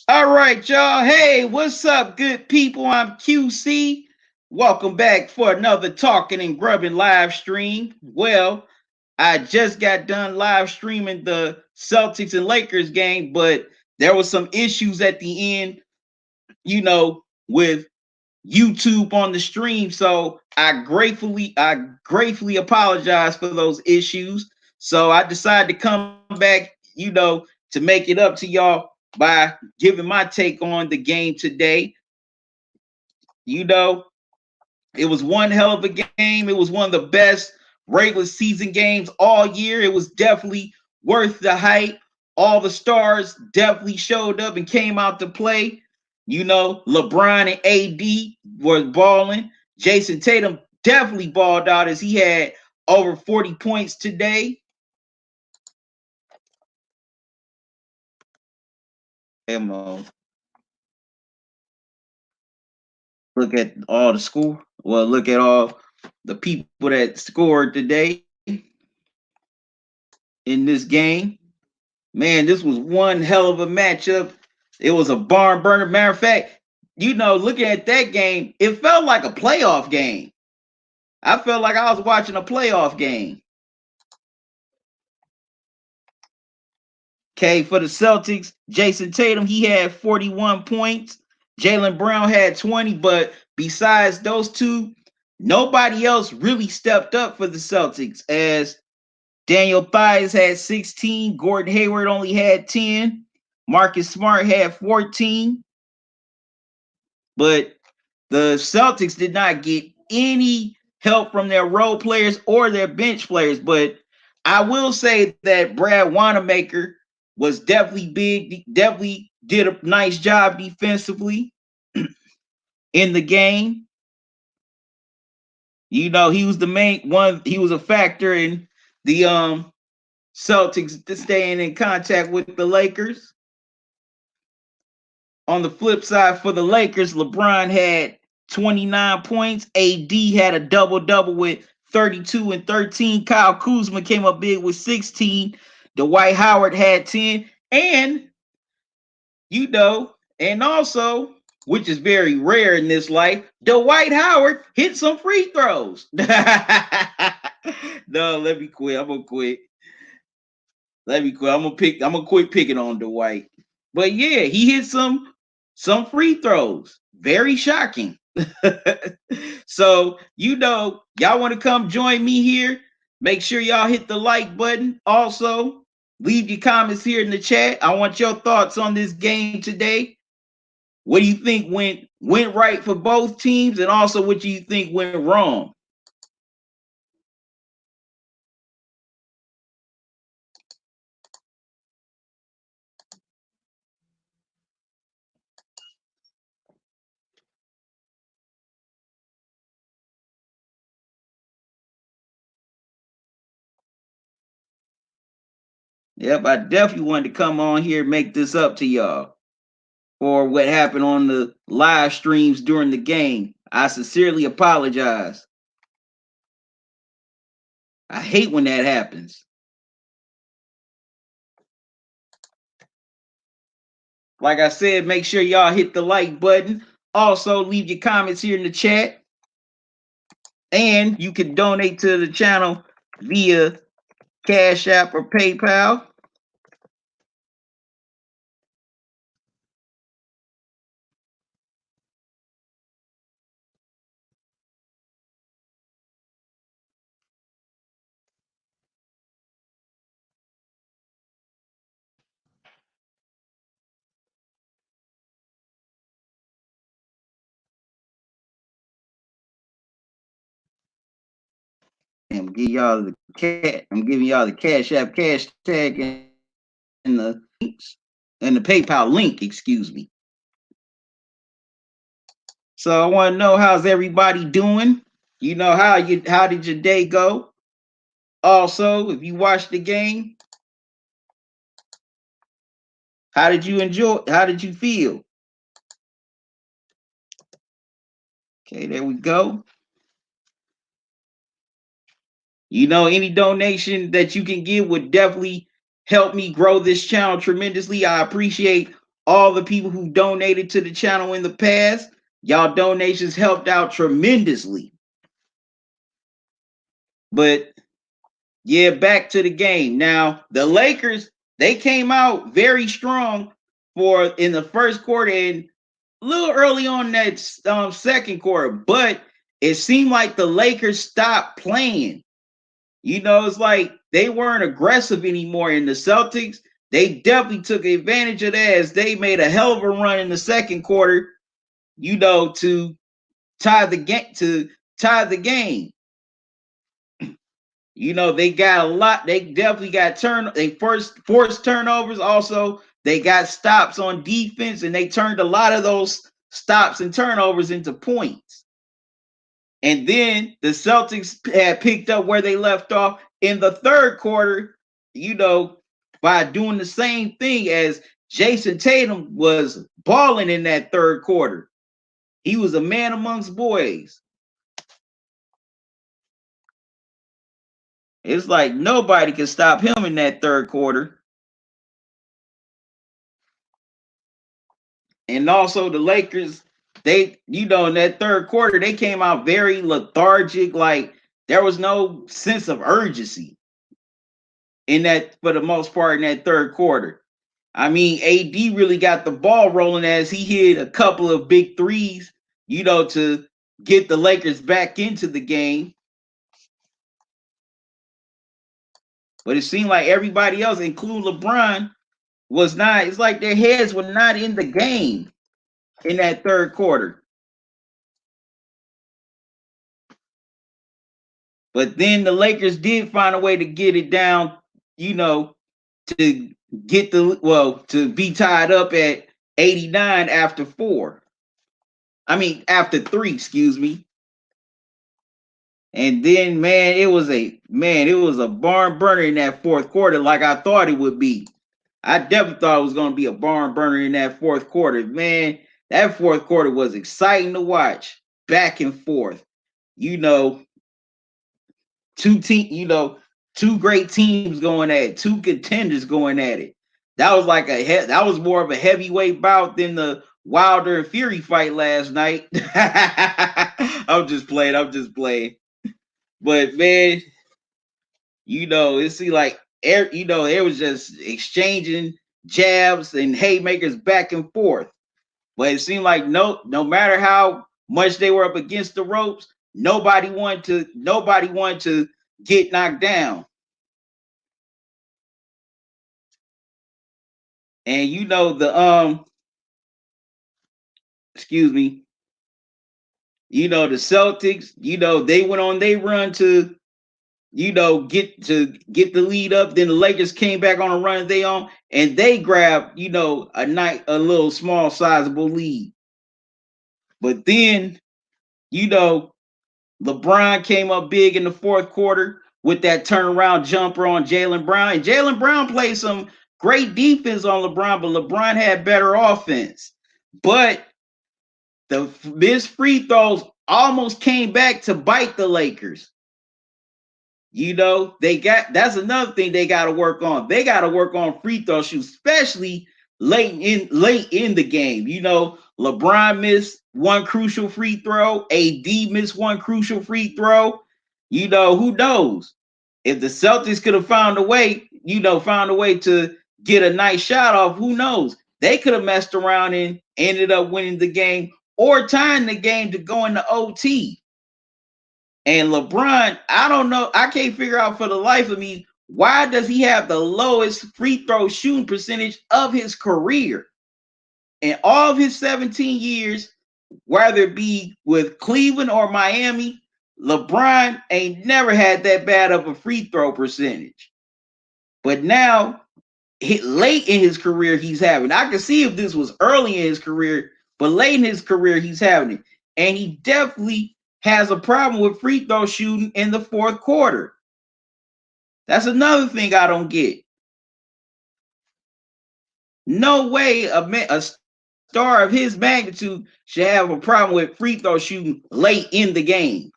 All right, y'all. Hey, what's up, good people? I'm QC. Welcome back for another Talking and Grubbing live stream. Well, I just got done live streaming the Celtics and Lakers game, but there was some issues at the end, with YouTube on the stream. So I gratefully apologize for those issues. So I decided to come back, to make it up to y'all by giving my take on the game today. You know, it was one hell of a game. It was one of the best regular season games all year. It was definitely worth the hype. All the stars definitely showed up and came out to play. LeBron and AD were balling. Jason Tatum definitely balled out as he had over 40 points today. Come look at all the score. Well, look at all the people that scored today in this game. Man, this was one hell of a matchup. It was a barn burner. Matter of fact, looking at that game, it felt like a playoff game. I felt like I was watching a playoff game. Okay, for the Celtics, Jason Tatum, he had 41 points. Jalen Brown had 20, but besides those two, nobody else really stepped up for the Celtics as Daniel Thies had 16, Gordon Hayward only had 10, Marcus Smart had 14, but the Celtics did not get any help from their role players or their bench players. But I will say that Brad Wanamaker was definitely big, definitely did a nice job defensively in the game. He was the main one, he was a factor in the Celtics staying in contact with the Lakers. On the flip side for the Lakers, LeBron had 29 points. AD had a double double with 32 and 13. Kyle Kuzma came up big with 16. Dwight Howard had 10. And also, which is very rare in this life, Dwight Howard hit some free throws. No, let me quit. I'm gonna quit. Let me quit. I'm gonna quit picking on Dwight. But yeah, he hit some free throws. Very shocking. So, y'all want to come join me here? Make sure y'all hit the like button. Also, leave your comments here in the chat. I want your thoughts on this game today. What do you think went right for both teams, and also what do you think went wrong? Yep, I definitely wanted to come on here and make this up to y'all for what happened on the live streams during the game. I sincerely apologize. I hate when that happens. Like I said, make sure y'all hit the like button. Also, leave your comments here in the chat. And you can donate to the channel via Cash App or PayPal. I'm giving y'all the Cash App cash tag and the links and the PayPal link, excuse me. So I want to know how's everybody doing? How did your day go? Also, if you watched the game, how did you enjoy? How did you feel? Okay, there we go. Any donation that you can give would definitely help me grow this channel tremendously. I appreciate all the people who donated to the channel in the past. Y'all donations helped out tremendously. But yeah, back to the game. Now, the Lakers, they came out very strong for in the first quarter and a little early on that second quarter, but it seemed like the Lakers stopped playing. It's like they weren't aggressive anymore. In the Celtics, they definitely took advantage of that as they made a hell of a run in the second quarter, to tie the game. They got a lot. They definitely got they forced turnovers. Also, they got stops on defense, and they turned a lot of those stops and turnovers into points. And then the Celtics had picked up where they left off in the third quarter, by doing the same thing as Jason Tatum was balling in that third quarter. He was a man amongst boys. It's like nobody could stop him in that third quarter. And also the Lakers, they, in that third quarter, they came out very lethargic. Like there was no sense of urgency in that, for the most part, in that third quarter. I mean, AD really got the ball rolling as he hit a couple of big threes, to get the Lakers back into the game. But it seemed like everybody else, including LeBron, was not. It's like their heads were not in the game in that third quarter. But then the Lakers did find a way to get it down, to get to be tied up at 89 after 4. I mean, after 3, excuse me. And then, man, it was a barn burner in that fourth quarter, like I thought it would be. I definitely thought it was going to be a barn burner in that fourth quarter. Man, that fourth quarter was exciting to watch, back and forth. Two great teams going at it, two contenders going at it. That was that was more of a heavyweight bout than the Wilder and Fury fight last night. I'm just playing. But man, it seemed like it was just exchanging jabs and haymakers back and forth. But it seemed like no matter how much they were up against the ropes, nobody wanted to get knocked down. And excuse me, the Celtics, they went on their run to get the lead up. Then the Lakers came back on a run they on, and they grabbed, a little small sizable lead. But then, LeBron came up big in the fourth quarter with that turnaround jumper on Jaylen Brown. And Jaylen Brown played some great defense on LeBron, but LeBron had better offense. But the missed free throws almost came back to bite the Lakers. That's another thing they got to work on. They got to work on free throw shoots, especially late in the game. LeBron missed one crucial free throw. AD missed one crucial free throw. Who knows? If the Celtics could have found a way to get a nice shot off, who knows? They could have messed around and ended up winning the game or tying the game to go into OT. And LeBron, I don't know. I can't figure out for the life of me, why does he have the lowest free throw shooting percentage of his career? In all of his 17 years, whether it be with Cleveland or Miami, LeBron ain't never had that bad of a free throw percentage. But now, late in his career, he's having. I can see if this was early in his career, but late in his career, he's having it. And he definitely has a problem with free throw shooting in the fourth quarter. That's another thing I don't get. No way a star of his magnitude should have a problem with free throw shooting late in the game.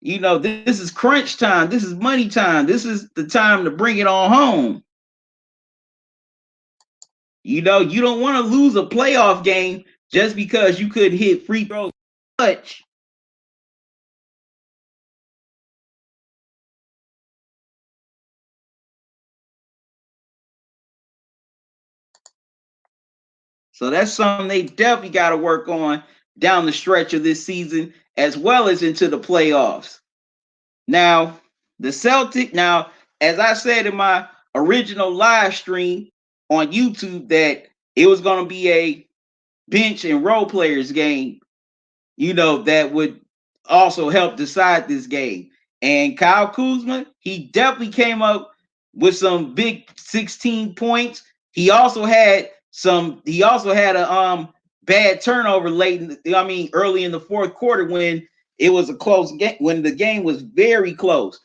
This is crunch time. This is money time. This is the time to bring it on home. You don't want to lose a playoff game just because you could hit free throws much. So that's something they definitely got to work on down the stretch of this season as well as into the playoffs. Now, the Celtic, now, as I said in my original live stream on YouTube, that it was going to be a bench and role players game, that would also help decide this game. And Kyle Kuzma, he definitely came up with some big 16 points. He also had a bad turnover late early in the fourth quarter when it was a close game, when the game was very close.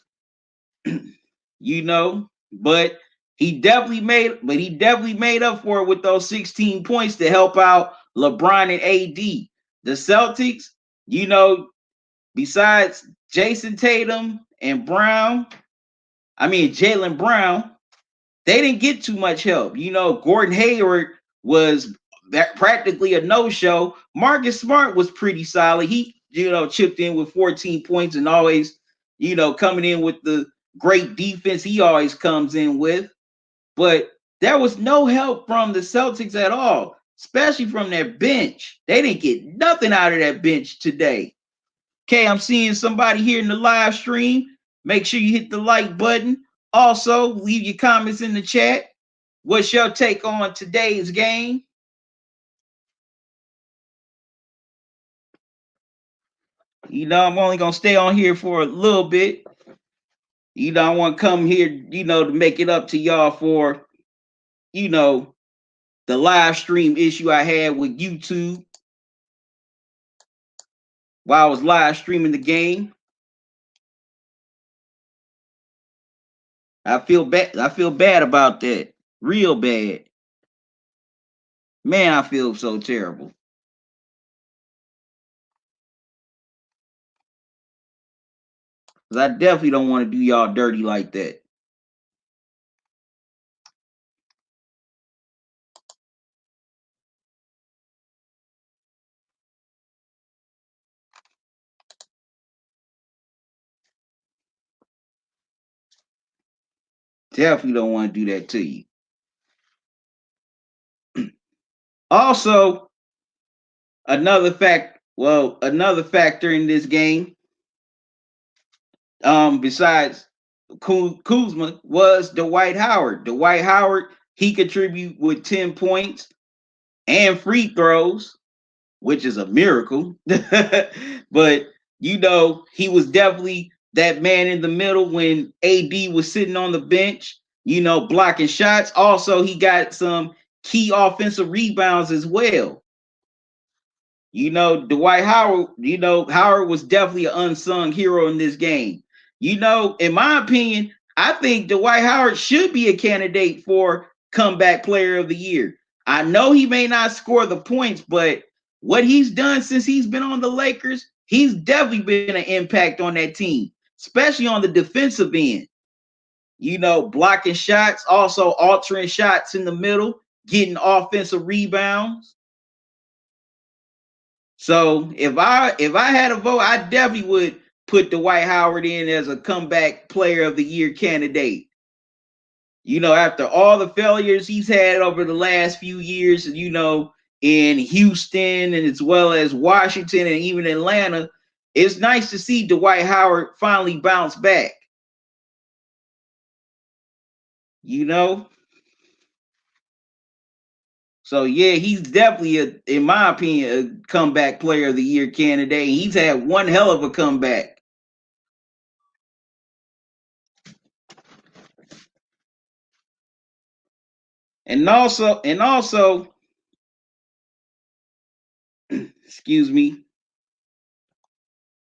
you know, but he definitely made up for it with those 16 points to help out LeBron and AD. The Celtics, you know, besides Jason Tatum and Jalen Brown, they didn't get too much help. Gordon Hayward was practically a no-show. Marcus Smart was pretty solid. He, chipped in with 14 points and always, coming in with the great defense he always comes in with. But there was no help from the Celtics at all, especially from their bench. They didn't get nothing out of that bench today. Okay, I'm seeing somebody here in the live stream. Make sure you hit the like button. Also, leave your comments in the chat. What's your take on today's game? I'm only going to stay on here for a little bit. I want to come here, to make it up to y'all for, you know, the live stream issue I had with YouTube while I was live streaming the game. I feel bad. I feel bad about that. Real bad. Man, I feel so terrible. Because I definitely don't want to do y'all dirty like that. Definitely don't want to do that to you. Also, another factor in this game, besides Kuzma, was Dwight Howard. Dwight Howard, he contributed with 10 points and free throws, which is a miracle. But he was definitely that man in the middle when AD was sitting on the bench, blocking shots. Also, he got some key offensive rebounds as well. Dwight Howard, Howard was definitely an unsung hero in this game. In my opinion, I think Dwight Howard should be a candidate for comeback player of the year. I know he may not score the points, but what he's done since he's been on the Lakers, he's definitely been an impact on that team, especially on the defensive end. Blocking shots, also altering shots in the middle, getting offensive rebounds. So if I had a vote, I definitely would put Dwight Howard in as a comeback player of the year candidate. After all the failures he's had over the last few years, in Houston and as well as Washington and even Atlanta, it's nice to see Dwight Howard finally bounce back. You know? So yeah, he's definitely in my opinion, a comeback player of the year candidate. He's had one hell of a comeback. And also, excuse me.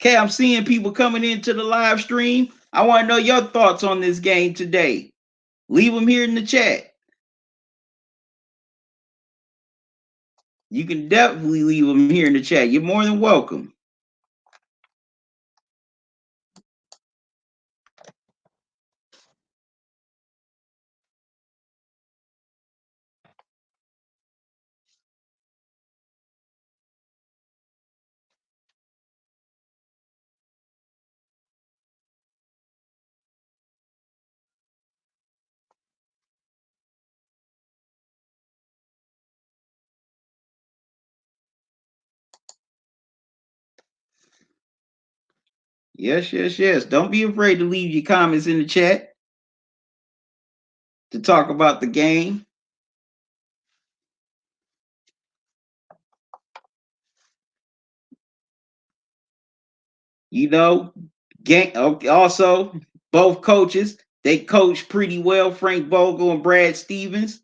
Okay, I'm seeing people coming into the live stream. I want to know your thoughts on this game today. Leave them here in the chat. You can definitely leave them here in the chat. You're more than welcome. Yes, yes, yes. Don't be afraid to leave your comments in the chat to talk about the game. You know, also both coaches, they coached pretty well, Frank Vogel and Brad Stevens.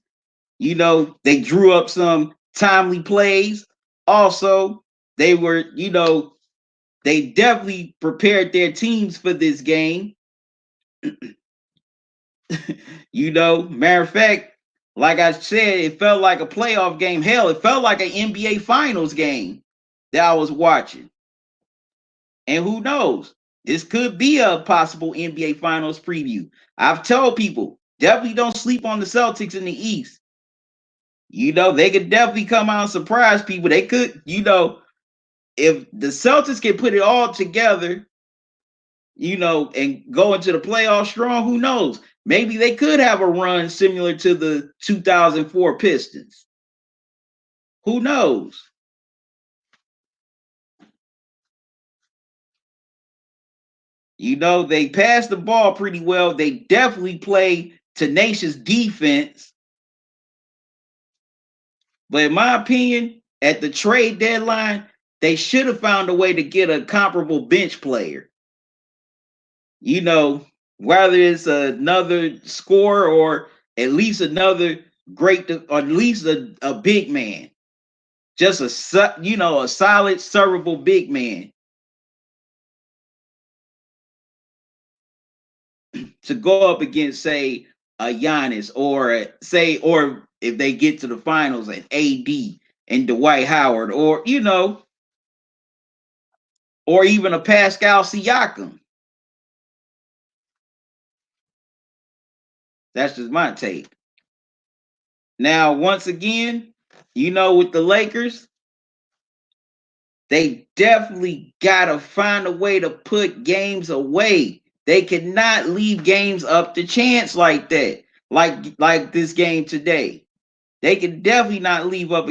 They drew up some timely plays. Also, they were, they definitely prepared their teams for this game. Matter of fact, like I said, it felt like a playoff game. Hell, it felt like an NBA Finals game that I was watching. And who knows? This could be a possible NBA Finals preview. I've told people, definitely don't sleep on the Celtics in the East. They could definitely come out and surprise people. They could, if the Celtics can put it all together, and go into the playoffs strong, who knows? Maybe they could have a run similar to the 2004 Pistons. Who knows? They pass the ball pretty well. They definitely play tenacious defense. But in my opinion, at the trade deadline, they should have found a way to get a comparable bench player. Whether it's another scorer or at least another or at least a big man. Just a solid, servable big man to go up against, say, a Giannis or if they get to the finals, an AD and Dwight Howard, or even a Pascal Siakam. That's just my take. Now, once again, with the Lakers, they definitely gotta find a way to put games away. They cannot leave games up to chance like that, like this game today. They can definitely not leave a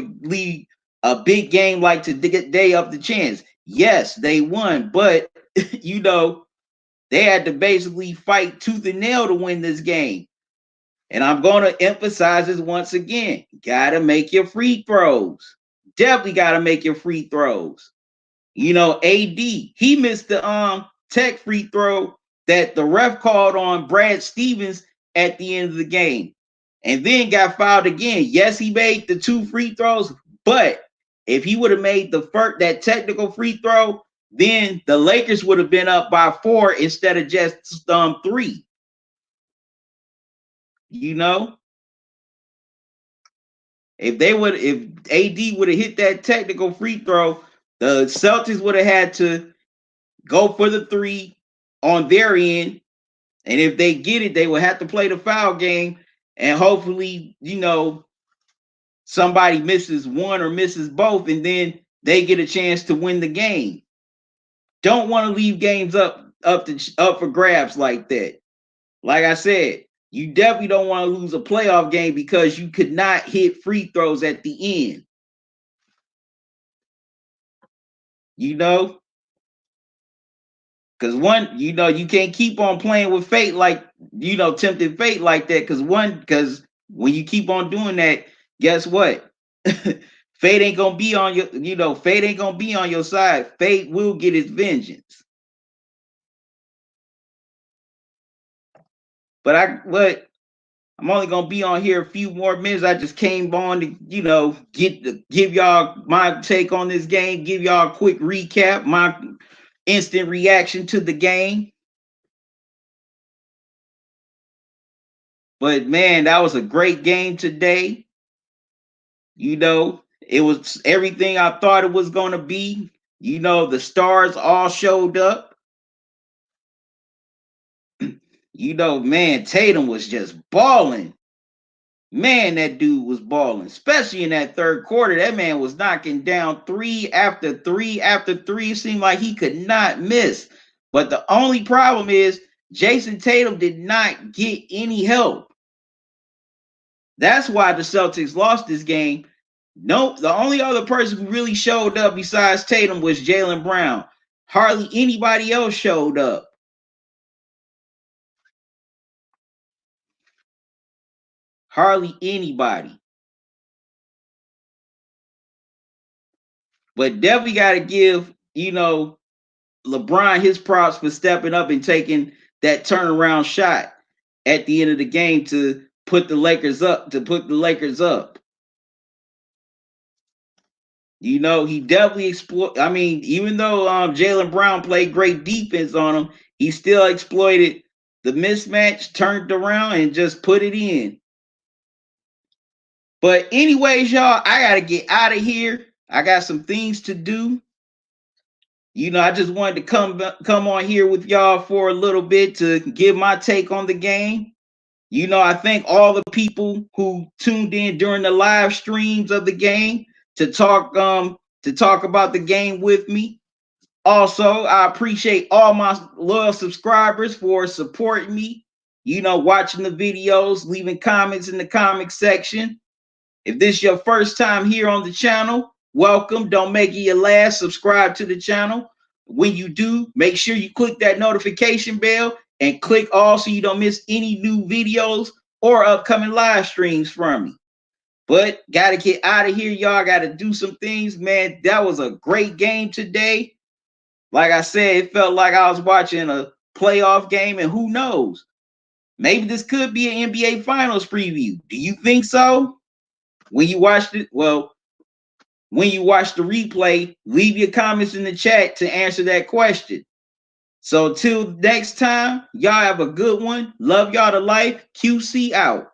big game like today up to chance. Yes, they won, but they had to basically fight tooth and nail to win this game. And I'm going to emphasize this once again. Got to make your free throws. Definitely got to make your free throws. AD, he missed the tech free throw that the ref called on Brad Stevens at the end of the game. And then got fouled again. Yes, he made the 2 free throws, but if he would have made that technical free throw, then the Lakers would have been up by 4 instead of just 3. If AD would have hit that technical free throw, the Celtics would have had to go for the 3 on their end. And if they get it, they will have to play the foul game. And hopefully, somebody misses one or misses both, and then they get a chance to win the game. Don't want to leave games up for grabs like that. Like I said, you definitely don't want to lose a playoff game because you could not hit free throws at the end. Because you can't keep on playing with fate like, tempting fate like that. Because when you keep on doing that, guess what? Fate ain't gonna be on fate ain't gonna be on your side. Fate will get its vengeance. But I'm only gonna be on here a few more minutes. I just came on to, give y'all my take on this game, give y'all a quick recap, my instant reaction to the game. But man, that was a great game today. It was everything I thought it was gonna be. The stars all showed up. Man, Tatum was just balling. Man, that dude was balling, especially in that third quarter. That man was knocking down 3 after 3 after 3. It seemed like he could not miss. But the only problem is Jason Tatum did not get any help. That's why the Celtics lost this game. Nope, the only other person who really showed up besides Tatum was Jaylen Brown. Hardly anybody else showed up. Hardly anybody. But definitely got to give, LeBron his props for stepping up and taking that turnaround shot at the end of the game to put the Lakers up. He definitely exploit. I mean, even though Jaylen Brown played great defense on him, he still exploited the mismatch, turned around, and just put it in. But anyways, y'all, I gotta get out of here. I got some things to do. I just wanted to come on here with y'all for a little bit to give my take on the game. I thank all the people who tuned in during the live streams of the game to talk about the game with me. Also, I appreciate all my loyal subscribers for supporting me, watching the videos, leaving comments in the comment section. If this is your first time here on the channel, welcome. Don't make it your last. Subscribe to the channel. When you do, make sure you click that notification bell and click all so you don't miss any new videos or upcoming live streams from me. But got to get out of here, y'all. Got to do some things, man. That was a great game today. Like I said, it felt like I was watching a playoff game, and who knows? Maybe this could be an NBA Finals preview. Do you think so? When you watched it, when you watch the replay, leave your comments in the chat to answer that question. So till next time, y'all have a good one. Love y'all to life. QC out.